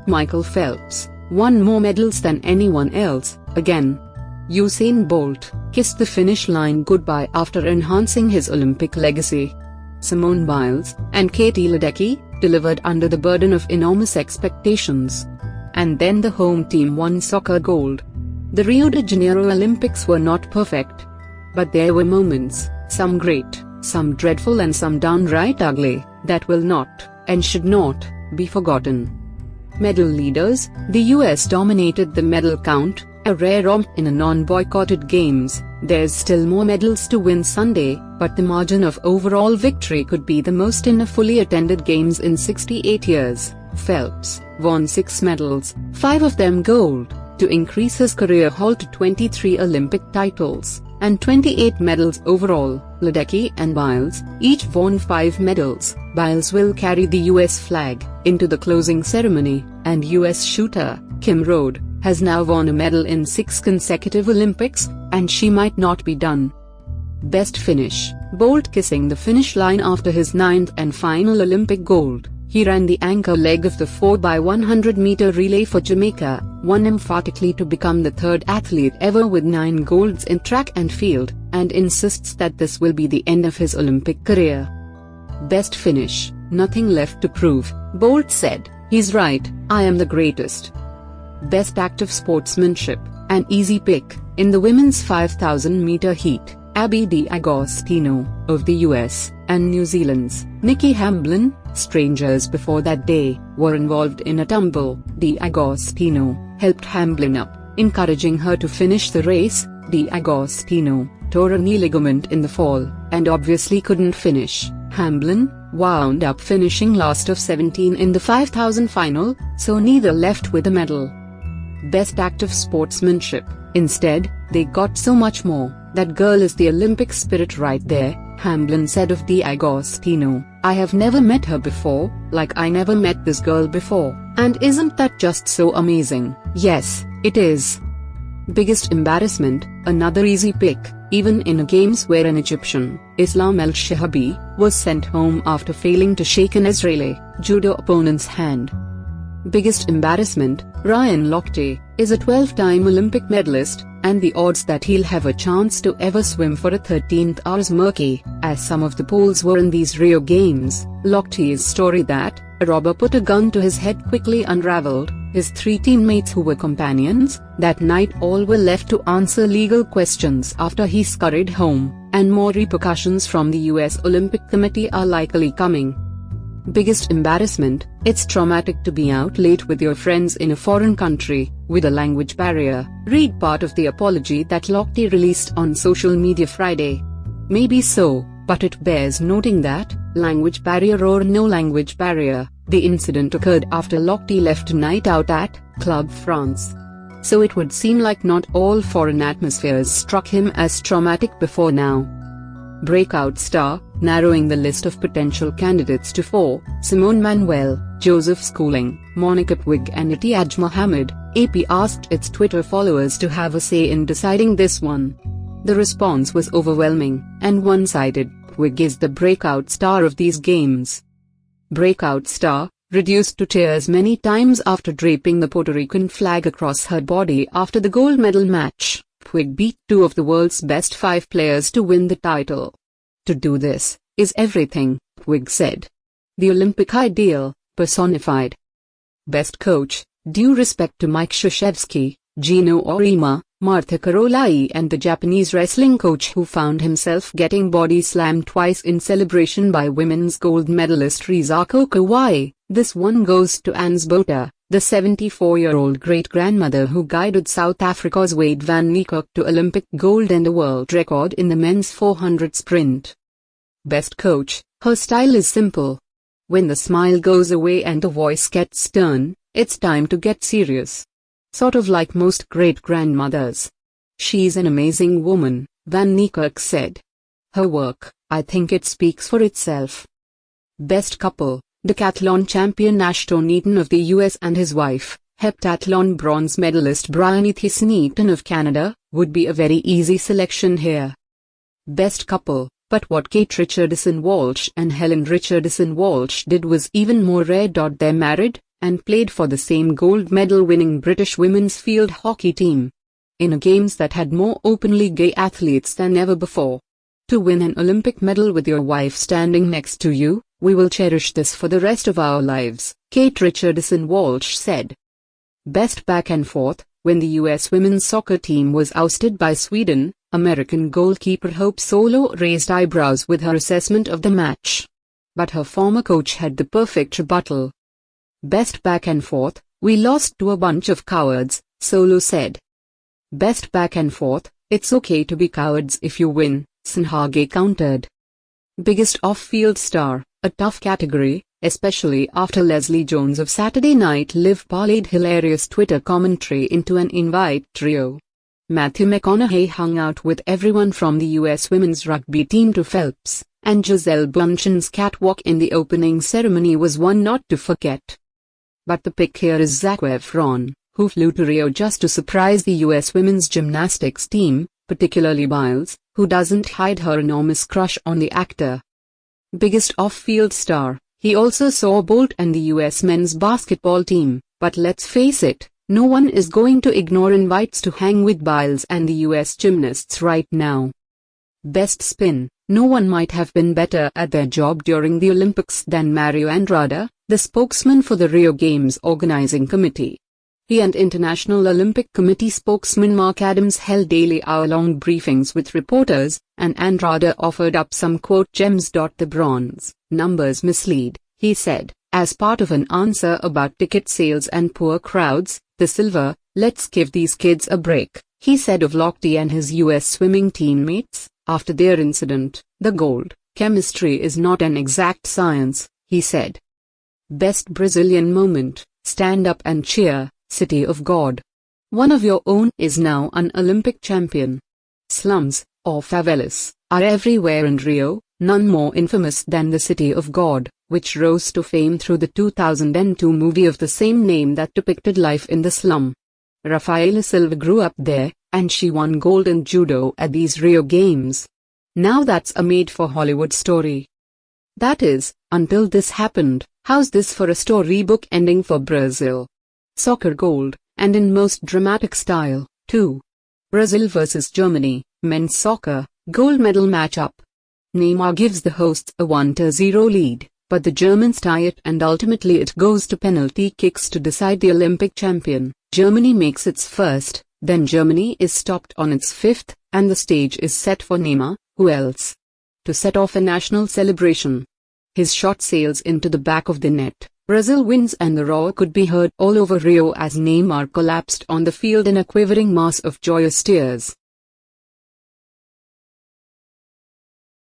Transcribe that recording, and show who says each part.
Speaker 1: Michael Phelps won more medals than anyone else, again. Usain Bolt kissed the finish line goodbye after enhancing his Olympic legacy. Simone Biles and Katie Ledecky delivered under the burden of enormous expectations. And then the home team won soccer gold. The Rio de Janeiro Olympics were not perfect. But there were moments, some great, some dreadful and some downright ugly, that will not, and should not, be forgotten. Medal leaders, the US dominated the medal count, a rare romp in a non-boycotted games. There's still more medals to win Sunday, but the margin of overall victory could be the most in a fully attended games in 68 years. Phelps won 6 medals, 5 of them gold, to increase his career haul to 23 Olympic titles, and 28 medals overall. Ledecky and Biles each won 5 medals. Biles will carry the US flag into the closing ceremony, and US shooter Kim Rode has now won a medal in 6 consecutive Olympics, and she might not be done. Best finish: Bolt kissing the finish line after his 9th and final Olympic gold. He ran the anchor leg of the 4x100-meter relay for Jamaica, won emphatically to become the 3rd athlete ever with 9 golds in track and field, and insists that this will be the end of his Olympic career. Best finish: nothing left to prove, Bolt said. He's right, I am the greatest. Best act of sportsmanship, an easy pick, in the women's 5,000-meter heat, Abby D'Agostino, of the US, and New Zealand's Nikki Hamblin, strangers before that day, were involved in a tumble. D'Agostino helped Hamblin up, encouraging her to finish the race. D'Agostino tore a knee ligament in the fall, and obviously couldn't finish. Hamblin wound up finishing last of 17 in the 5,000 final, so neither left with a medal. Best act of sportsmanship: instead, they got so much more. That girl is the Olympic spirit right there, Hamblin said of D'Agostino. I have never met her before, like I never met this girl before, and isn't that just so amazing? Yes, it is. Biggest embarrassment: another easy pick, even in a games where an Egyptian, Islam El-Shahabi, was sent home after failing to shake an Israeli judo opponent's hand. Biggest embarrassment: Ryan Lochte is a 12-time Olympic medalist, and the odds that he'll have a chance to ever swim for a 13th are as murky as some of the pools were in these Rio Games. Lochte's story that a robber put a gun to his head quickly unraveled. His 3 teammates who were companions that night all were left to answer legal questions after he scurried home, and more repercussions from the US Olympic Committee are likely coming. Biggest embarrassment: it's traumatic to be out late with your friends in a foreign country, with a language barrier. Read part of the apology that Lochte released on social media Friday. Maybe so, but it bears noting that, language barrier or no language barrier, the incident occurred after Lochte left a night out at Club France. So it would seem like not all foreign atmospheres struck him as traumatic before now. Breakout star, narrowing the list of potential candidates to 4, Simone Manuel, Joseph Schooling, Monica Puig and Itiaj Mohammed. AP asked its Twitter followers to have a say in deciding this one. The response was overwhelming and one-sided. Puig is the breakout star of these games. Breakout star, reduced to tears many times after draping the Puerto Rican flag across her body after the gold medal match. Puig beat 2 of the world's best 5 players to win the title. To do this is everything, Puig said. The Olympic ideal, personified. Best coach: due respect to Mike Krzyzewski, Gino Orima, Martha Carolai and the Japanese wrestling coach who found himself getting body slammed twice in celebration by women's gold medalist Rizako Kawai. This one goes to Ans Botha, the 74-year-old great-grandmother who guided South Africa's Wade van Niekerk to Olympic gold and a world record in the men's 400 sprint. Best coach: her style is simple. When the smile goes away and the voice gets stern, it's time to get serious. Sort of like most great-grandmothers. She's an amazing woman, van Niekerk said. Her work, I think it speaks for itself. Best couple: decathlon champion Ashton Eaton of the US and his wife, heptathlon bronze medalist Brian Ethan Eaton of Canada, would be a very easy selection here. Best couple: but what Kate Richardson Walsh and Helen Richardson Walsh did was even more rare. They're married, and played for the same gold medal-winning British women's field hockey team. In a Games that had more openly gay athletes than ever before. To win an Olympic medal with your wife standing next to you, we will cherish this for the rest of our lives, Kate Richardson-Walsh said. Best back and forth. When the US women's soccer team was ousted by Sweden, American goalkeeper Hope Solo raised eyebrows with her assessment of the match. But her former coach had the perfect rebuttal. Best back and forth, we lost to a bunch of cowards, Solo said. Best back and forth, it's okay to be cowards if you win, Sanhage countered. Biggest off-field star, a tough category, especially after Leslie Jones of Saturday Night Live parlayed hilarious Twitter commentary into an invite trio. Matthew McConaughey hung out with everyone from the US women's rugby team to Phelps, and Gisele Bündchen's catwalk in the opening ceremony was one not to forget. But the pick here is Zac Efron, who flew to Rio just to surprise the US women's gymnastics team, particularly Biles, who doesn't hide her enormous crush on the actor. Biggest off-field star. He also saw Bolt and the US men's basketball team, but let's face it, no one is going to ignore invites to hang with Biles and the US gymnasts right now. Best spin. No one might have been better at their job during the Olympics than Mario Andrade, the spokesman for the Rio Games organizing committee. He and International Olympic Committee spokesman Mark Adams held daily hour-long briefings with reporters, and Andrade offered up some quote gems. The bronze numbers mislead, he said, as part of an answer about ticket sales and poor crowds. The silver, let's give these kids a break, he said of Lochte and his US swimming teammates, after their incident. The gold, chemistry is not an exact science, he said. Best Brazilian moment, stand up and cheer. City of God. One of your own is now an Olympic champion. Slums, or favelas, are everywhere in Rio, none more infamous than the City of God, which rose to fame through the 2002 movie of the same name that depicted life in the slum. Rafaela Silva grew up there, and she won gold in judo at these Rio Games. Now that's a made-for-Hollywood story. That is, until this happened. How's this for a storybook ending for Brazil? Soccer gold, and in most dramatic style, too. Brazil vs Germany, men's soccer, gold medal matchup. Neymar gives the hosts a 1-0 lead, but the Germans tie it and ultimately it goes to penalty kicks to decide the Olympic champion. Germany makes its first, then Germany is stopped on its fifth, and the stage is set for Neymar, who else? To set off a national celebration. His shot sails into the back of the net. Brazil wins and the roar could be heard all over Rio as Neymar collapsed on the field in a quivering mass of joyous tears.